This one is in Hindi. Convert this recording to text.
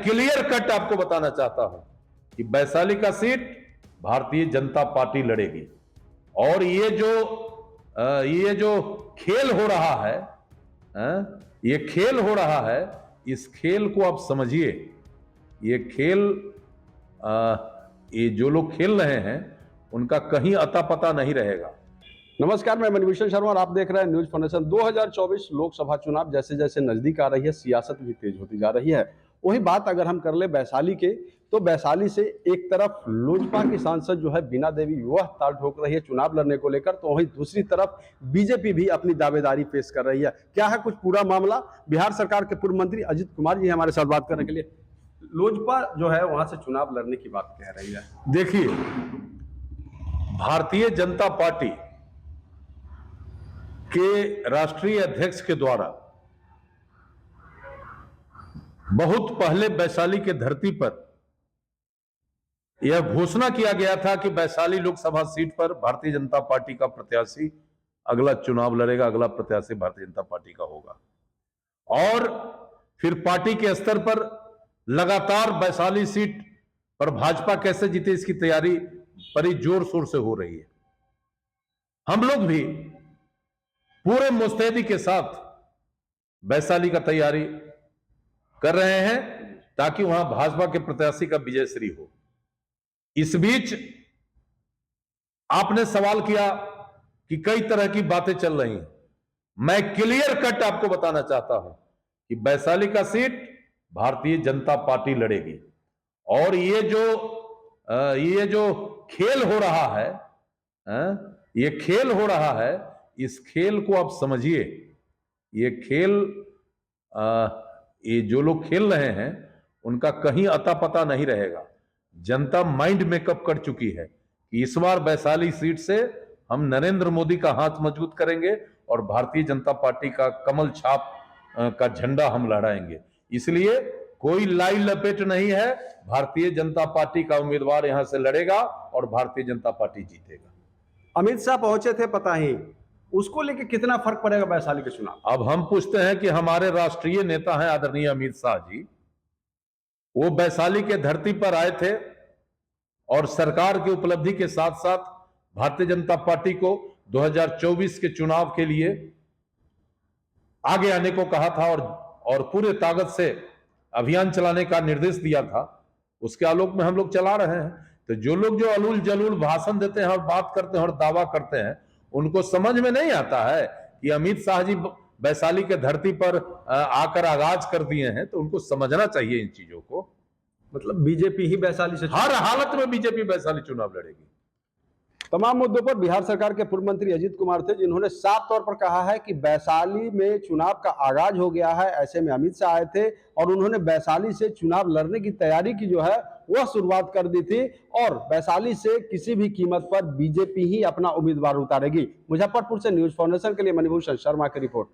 क्लियर कट आपको बताना चाहता हूं कि वैशाली का सीट भारतीय जनता पार्टी लड़ेगी। और ये जो खेल हो रहा है, ये खेल हो रहा है, इस खेल को आप समझिए। ये खेल, ये जो लोग खेल रहे हैं उनका कहीं अता पता नहीं रहेगा। नमस्कार, मैं मणिभूषण शर्मा और आप देख रहे हैं न्यूज फाउंडेशन। 2024 लोकसभा चुनाव जैसे जैसे नजदीक आ रही है, सियासत भी तेज होती जा रही है। वही बात अगर हम कर ले वैशाली के, तो वैशाली से एक तरफ लोजपा की सांसद जो है बीना देवी वह ताल ठोक रही है चुनाव लड़ने को लेकर, तो वहीं दूसरी तरफ बीजेपी भी अपनी दावेदारी पेश कर रही है। क्या है कुछ पूरा मामला? बिहार सरकार के पूर्व मंत्री अजित कुमार जी हमारे साथ बात करने के लिए। लोजपा जो है वहां से चुनाव लड़ने की बात कह रही है। देखिए, भारतीय जनता पार्टी के राष्ट्रीय अध्यक्ष के द्वारा बहुत पहले वैशाली के धरती पर यह घोषणा किया गया था कि वैशाली लोकसभा सीट पर भारतीय जनता पार्टी का प्रत्याशी अगला चुनाव लड़ेगा, अगला प्रत्याशी भारतीय जनता पार्टी का होगा। और फिर पार्टी के स्तर पर लगातार वैशाली सीट पर भाजपा कैसे जीते इसकी तैयारी बड़ी जोर शोर से हो रही है। हम लोग भी पूरे मुस्तैदी के साथ वैशाली का तैयारी कर रहे हैं ताकि वहां भाजपा के प्रत्याशी का विजय श्री हो। इस बीच आपने सवाल किया कि कई तरह की बातें चल रही हैं। मैं क्लियर कट आपको बताना चाहता हूं कि वैशाली का सीट भारतीय जनता पार्टी लड़ेगी। और ये जो खेल हो रहा है, ये खेल हो रहा है, इस खेल को आप समझिए। ये खेल, ये जो लोग खेल रहे हैं उनका कहीं अता पता नहीं रहेगा। जनता माइंड मेकअप कर चुकी है कि इस बार वैशाली सीट से हम नरेंद्र मोदी का हाथ मजबूत करेंगे और भारतीय जनता पार्टी का कमल छाप का झंडा हम लहराएंगे। इसलिए कोई लाई लपेट नहीं है, भारतीय जनता पार्टी का उम्मीदवार यहां से लड़ेगा और भारतीय जनता पार्टी जीतेगा। अमित शाह पहुंचे थे, पता ही उसको लेके कितना फर्क पड़ेगा वैशाली के चुनाव? अब हम पूछते हैं कि हमारे राष्ट्रीय नेता हैं आदरणीय अमित शाह जी, वो वैशाली के धरती पर आए थे और सरकार की उपलब्धि के साथ साथ भारतीय जनता पार्टी को 2024 के चुनाव के लिए आगे आने को कहा था और पूरे ताकत से अभियान चलाने का निर्देश दिया था। उसके आलोक में हम लोग चला रहे हैं। तो जो लोग जो अलूल जलूल भाषण देते हैं और बात करते हैं और दावा करते हैं, उनको समझ में नहीं आता है कि अमित शाह जी वैशाली के धरती पर आकर आगाज कर दिए हैं। तो उनको समझना चाहिए इन चीजों को। मतलब बीजेपी ही वैशाली से, हर हालत में बीजेपी वैशाली चुनाव लड़ेगी। तमाम मुद्दों पर बिहार सरकार के पूर्व मंत्री अजित कुमार थे, जिन्होंने साफ तौर पर कहा है कि वैशाली में चुनाव का आगाज हो गया है। ऐसे में अमित शाह आए थे और उन्होंने वैशाली से चुनाव लड़ने की तैयारी की जो है वह शुरुआत कर दी थी और वैशाली से किसी भी कीमत पर बीजेपी ही अपना उम्मीदवार उतारेगी। मुजफ्फरपुर से न्यूज फाउंडेशन के लिए मणिभूषण शर्मा की रिपोर्ट।